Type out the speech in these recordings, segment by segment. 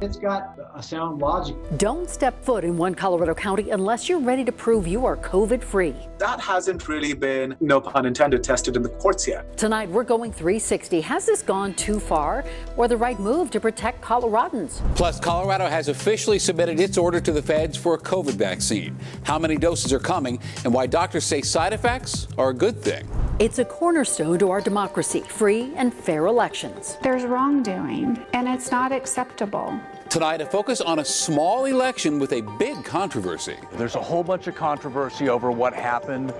It's got a sound logic. Don't step foot in one Colorado county unless you're ready to prove you are COVID-free. That hasn't really been, no pun intended, tested in the courts yet. Tonight, we're going 360. Has this gone too far or the right move to protect Coloradans? Plus, Colorado has officially submitted its order to the feds for a COVID vaccine. How many doses are coming and why doctors say side effects are a good thing. It's a cornerstone to our democracy, free and fair elections. There's wrongdoing, and it's not acceptable. Tonight, a focus on a small election with a big controversy. There's a whole bunch of controversy over what happened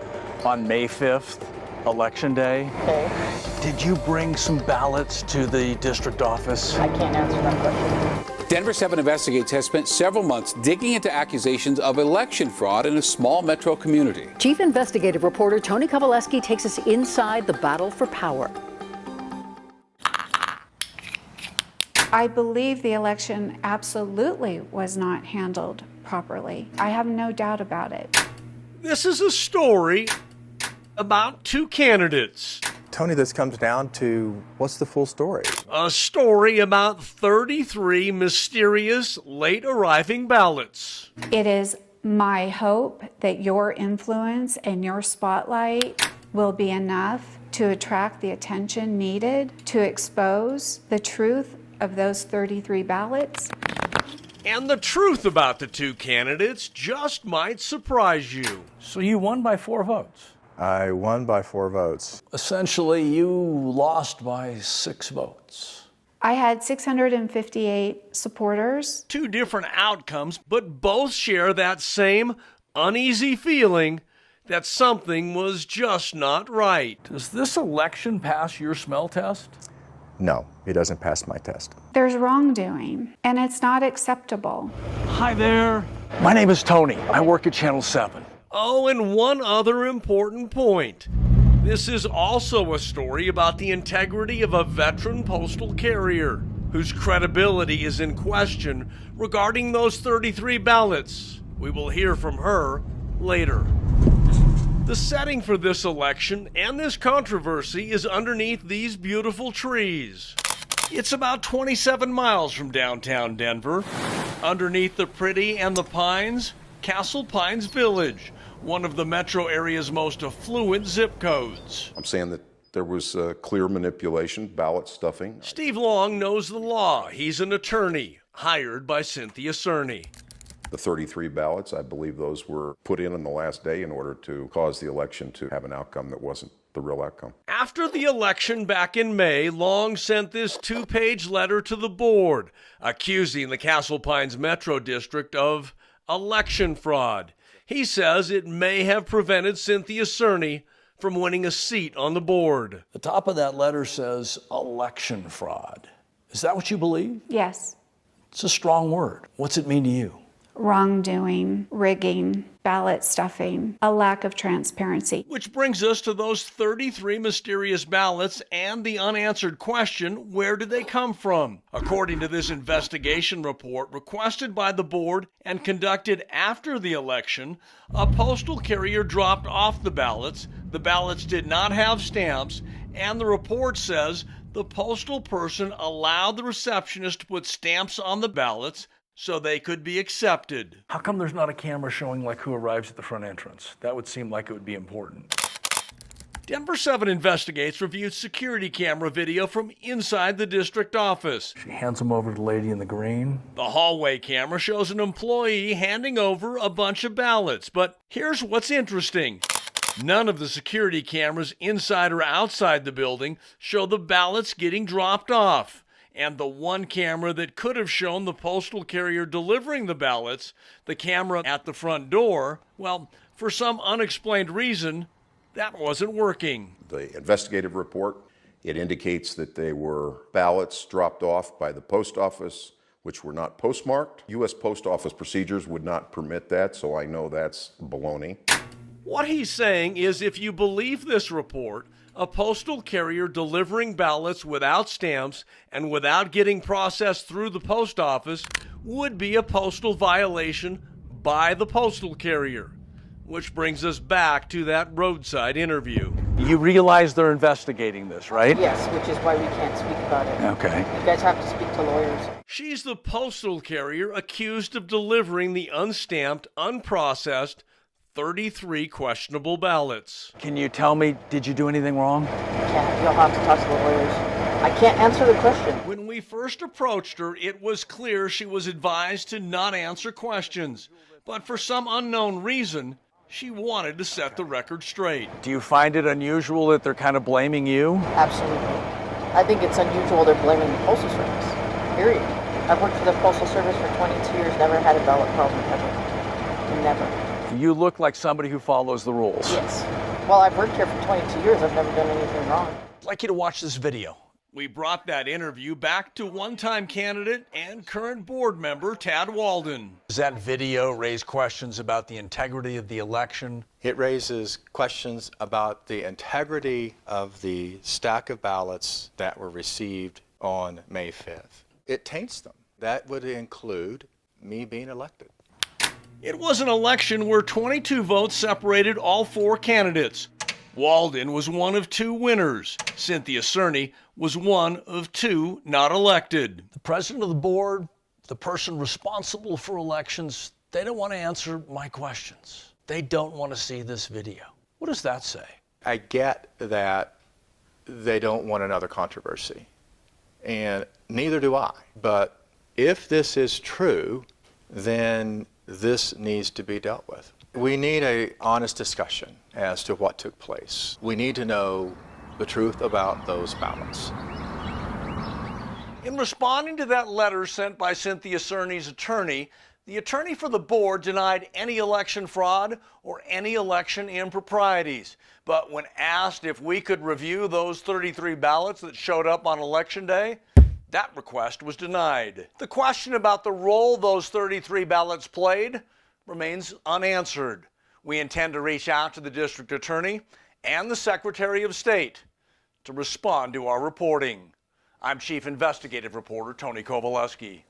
on May 5th, Election Day. Okay. Did you bring some ballots to the district office? I can't answer that question. Denver7 Investigates has spent several months digging into accusations of election fraud in a small metro community. Chief investigative reporter Tony Kowaleski takes us inside the battle for power. I believe the election absolutely was not handled properly. I have no doubt about it. This is a story about two candidates. Tony, this comes down to what's the full story? A story about 33 mysterious late arriving ballots. It is my hope that your influence and your spotlight will be enough to attract the attention needed to expose the truth of those 33 ballots. And the truth about the two candidates just might surprise you. So you won by 4 votes. I won by 4 votes. Essentially, you lost by 6 votes. I had 658 supporters. Two different outcomes, but both share that same uneasy feeling that something was just not right. Does this election pass your smell test? No, it doesn't pass my test. There's wrongdoing, and it's not acceptable. Hi there. My name is Tony. I work at Channel 7. Oh, and one other important point. This is also a story about the integrity of a veteran postal carrier whose credibility is in question regarding those 33 ballots. We will hear from her later. The setting for this election and this controversy is underneath these beautiful trees. It's about 27 miles from downtown Denver. Underneath the Pretty and the Pines, Castle Pines Village, one of the metro area's most affluent zip codes. I'm saying that there was clear manipulation, ballot stuffing. Steve Long knows the law. He's an attorney hired by Cynthia Cerny. The 33 ballots, I believe those were put in on the last day in order to cause the election to have an outcome that wasn't the real outcome. After the election back in May, Long sent this 2-page letter to the board accusing the Castle Pines Metro District of election fraud. He says it may have prevented Cynthia Cerny from winning a seat on the board. The top of that letter says election fraud. Is that what you believe? Yes. It's a strong word. What's it mean to you? Wrongdoing, rigging, ballot stuffing, a lack of transparency. Which brings us to those 33 mysterious ballots and the unanswered question, where did they come from? According to this investigation report requested by the board and conducted after the election, a postal carrier dropped off the ballots. The ballots did not have stamps, and the report says the postal person allowed the receptionist to put stamps on the ballots so they could be accepted. How come there's not a camera showing like who arrives at the front entrance? That would seem like it would be important. Denver7 Investigates reviewed security camera video from inside the district office. She hands them over to the lady in the green. The hallway camera shows an employee handing over a bunch of ballots. But here's what's interesting. None of the security cameras inside or outside the building show the ballots getting dropped off. And the one camera that could have shown the postal carrier delivering the ballots, the camera at the front door, well, for some unexplained reason, that wasn't working. The investigative report, it indicates that they were ballots dropped off by the post office, which were not postmarked. U.S. Post Office procedures would not permit that, so I know that's baloney. What he's saying is if you believe this report, a postal carrier delivering ballots without stamps and without getting processed through the post office would be a postal violation by the postal carrier. Which brings us back to that roadside interview. You realize they're investigating this, right? Yes, which is why we can't speak about it. Okay. You guys have to speak to lawyers. She's the postal carrier accused of delivering the unstamped, unprocessed 33 questionable ballots. Can you tell me, did you do anything wrong? You'll have to talk to the lawyers. I can't answer the question. When we first approached her, it was clear she was advised to not answer questions. But for some unknown reason, she wanted to set the record straight. Do you find it unusual that they're kind of blaming you? Absolutely. I think it's unusual they're blaming the Postal Service. Period. I've worked for the Postal Service for 22 years, never had a ballot problem ever. Never. You look like somebody who follows the rules. Yes. Well, I've worked here for 22 years. I've never done anything wrong. I'd like you to watch this video. We brought that interview back to one-time candidate and current board member Tad Walden. Does that video raise questions about the integrity of the election? It raises questions about the integrity of the stack of ballots that were received on May 5th. It taints them. That would include me being elected. It was an election where 22 votes separated all four candidates. Walden was one of two winners. Cynthia Cerny was one of two not elected. The president of the board, the person responsible for elections, they don't want to answer my questions. They don't want to see this video. What does that say? I get that they don't want another controversy, and neither do I. But if this is true, then this needs to be dealt with. We need an honest discussion as to what took place. We need to know the truth about those ballots. In responding to that letter sent by Cynthia Cerny's attorney, the attorney for the board denied any election fraud or any election improprieties. But when asked if we could review those 33 ballots that showed up on election day, that request was denied. The question about the role those 33 ballots played remains unanswered. We intend to reach out to the district attorney and the Secretary of State to respond to our reporting. I'm Chief Investigative Reporter Tony Kowaleski.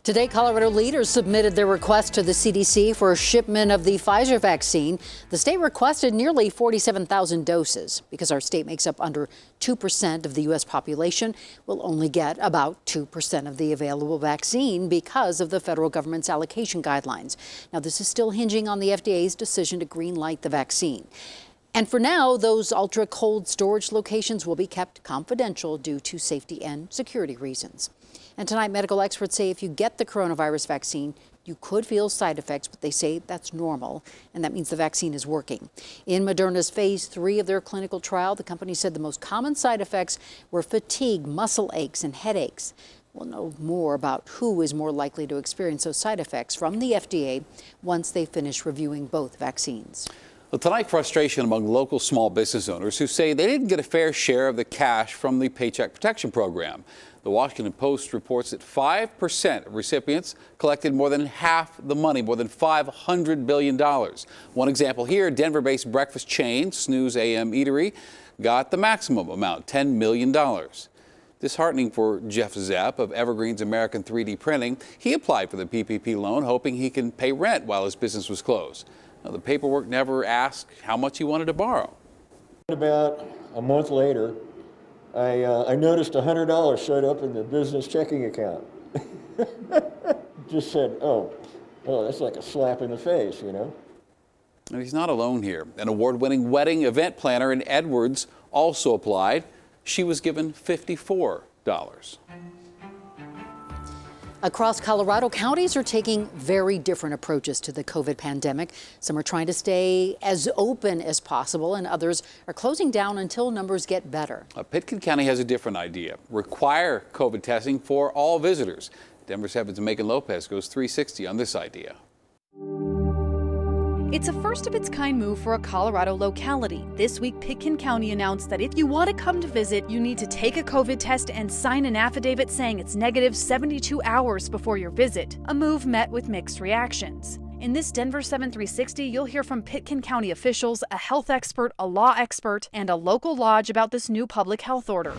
Today, Colorado leaders submitted their request to the CDC for a shipment of the Pfizer vaccine. The state requested nearly 47,000 doses. Because our state makes up under 2% of the U.S. population, we'll only get about 2% of the available vaccine because of the federal government's allocation guidelines. Now, this is still hinging on the FDA's decision to green light the vaccine. And for now, those ultra cold storage locations will be kept confidential due to safety and security reasons. And tonight, medical experts say if you get the coronavirus vaccine, you could feel side effects, but they say that's normal, and that means the vaccine is working. In Moderna's phase 3 of their clinical trial, the company said the most common side effects were fatigue, muscle aches, and headaches. We'll know more about who is more likely to experience those side effects from the FDA once they finish reviewing both vaccines. Well, tonight, frustration among local small business owners who say they didn't get a fair share of the cash from the Paycheck Protection Program. The Washington Post reports that 5% of recipients collected more than half the money, more than $500 billion. One example here, Denver-based breakfast chain, Snooze AM Eatery, got the maximum amount, $10 million. Disheartening for Jeff Zapp of Evergreen's American 3D Printing. He applied for the PPP loan, hoping he can pay rent while his business was closed. Now, the paperwork never asked how much he wanted to borrow. About a month later, I noticed $100 showed up in the business checking account. Just said, oh, that's like a slap in the face, you know. And he's not alone here. An award-winning wedding event planner in Edwards also applied. She was given $54. Across Colorado, counties are taking very different approaches to the COVID pandemic. Some are trying to stay as open as possible, and others are closing down until numbers get better. Pitkin County has a different idea. Require COVID testing for all visitors. Denver7's Megan Lopez goes 360 on this idea. It's a first-of-its-kind move for a Colorado locality. This week, Pitkin County announced that if you want to come to visit, you need to take a COVID test and sign an affidavit saying it's negative 72 hours before your visit. A move met with mixed reactions. In this Denver7 360, you'll hear from Pitkin County officials, a health expert, a law expert, and a local lodge about this new public health order.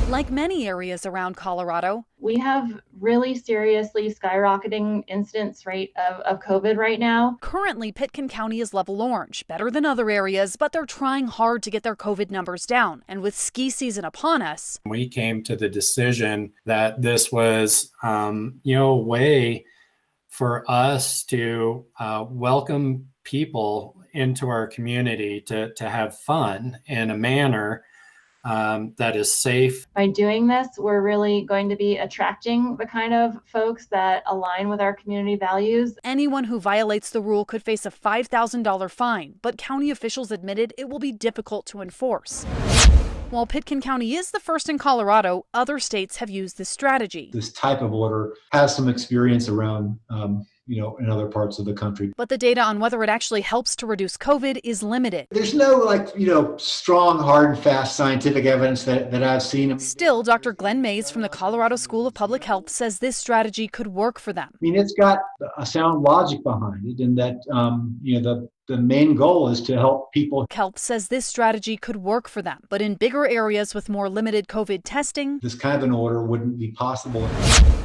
Like many areas around Colorado, we have really seriously skyrocketing incidence rate of COVID right now. Currently, Pitkin County is level orange, better than other areas, but they're trying hard to get their COVID numbers down. And with ski season upon us, we came to the decision that this was, a way for us to welcome people into our community to have fun in a manner that is safe. By doing this, we're really going to be attracting the kind of folks that align with our community values. Anyone who violates the rule could face a $5,000 fine, but county officials admitted it will be difficult to enforce. While Pitkin County is the first in Colorado, other states have used this strategy. This type of order has some experience around, in other parts of the country. But the data on whether it actually helps to reduce COVID is limited. There's no, strong, hard and fast scientific evidence that I've seen. Still, Dr. Glenn Mays from the Colorado School of Public Health says this strategy could work for them. It's got a sound logic behind it, and that, the main goal is to help people. Kelp says this strategy could work for them, but in bigger areas with more limited COVID testing, this kind of an order wouldn't be possible.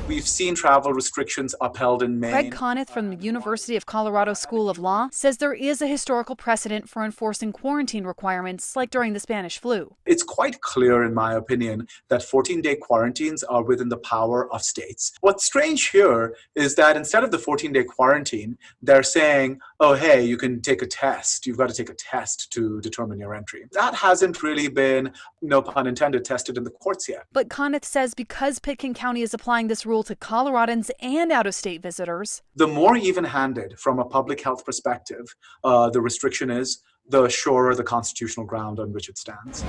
We've seen travel restrictions upheld in Maine. Craig Conniff from the University of Colorado School of Law says there is a historical precedent for enforcing quarantine requirements like during the Spanish flu. It's quite clear, in my opinion, that 14-day quarantines are within the power of states. What's strange here is that instead of the 14-day quarantine, they're saying, oh, hey, you can take a test. You've got to take a test to determine your entry. That hasn't really been, no pun intended, tested in the courts yet. But Conniff says because Pitkin County is applying this rule to Coloradans and out-of-state visitors, the more even-handed from a public health perspective the restriction is, the surer the constitutional ground on which it stands.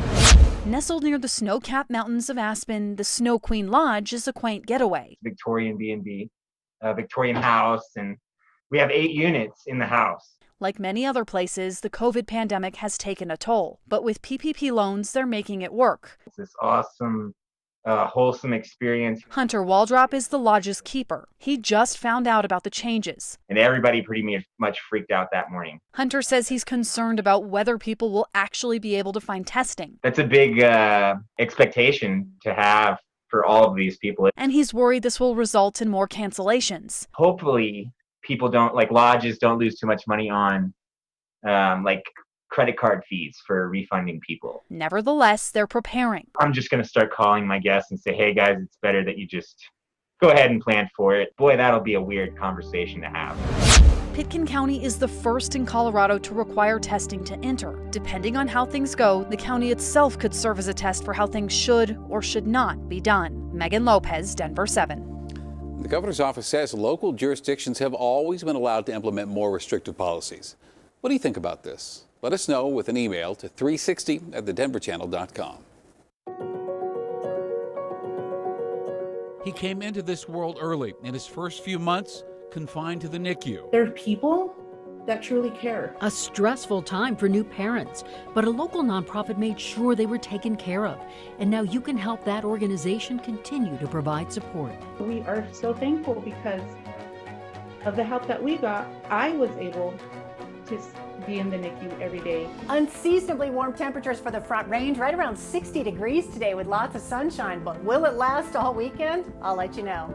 Nestled near the snow-capped mountains of Aspen, the Snow Queen Lodge is a quaint getaway. Victorian B&B, Victorian house, and we have 8 units in the house. Like many other places, the COVID pandemic has taken a toll. But with PPP loans, they're making it work. It's this awesome, wholesome experience. Hunter Waldrop is the lodge's keeper. He just found out about the changes. And everybody pretty much freaked out that morning. Hunter says he's concerned about whether people will actually be able to find testing. That's a big expectation to have for all of these people. And he's worried this will result in more cancellations. Hopefully, people lodges don't lose too much money on credit card fees for refunding people. Nevertheless, they're preparing. I'm just going to start calling my guests and say, hey guys, it's better that you just go ahead and plan for it. Boy, that'll be a weird conversation to have. Pitkin County is the first in Colorado to require testing to enter. Depending on how things go, the county itself could serve as a test for how things should or should not be done. Megan Lopez, Denver7. The governor's office says local jurisdictions have always been allowed to implement more restrictive policies. What do you think about this? Let us know with an email to 360@thedenverchannel.com. He came into this world early. In his first few months, confined to the NICU. There are people that truly care. A stressful time for new parents, but a local nonprofit made sure they were taken care of. And now you can help that organization continue to provide support. We are so thankful because of the help that we got. I was able to be in the NICU every day. Unseasonably warm temperatures for the Front Range, right around 60 degrees today with lots of sunshine, but will it last all weekend? I'll let you know.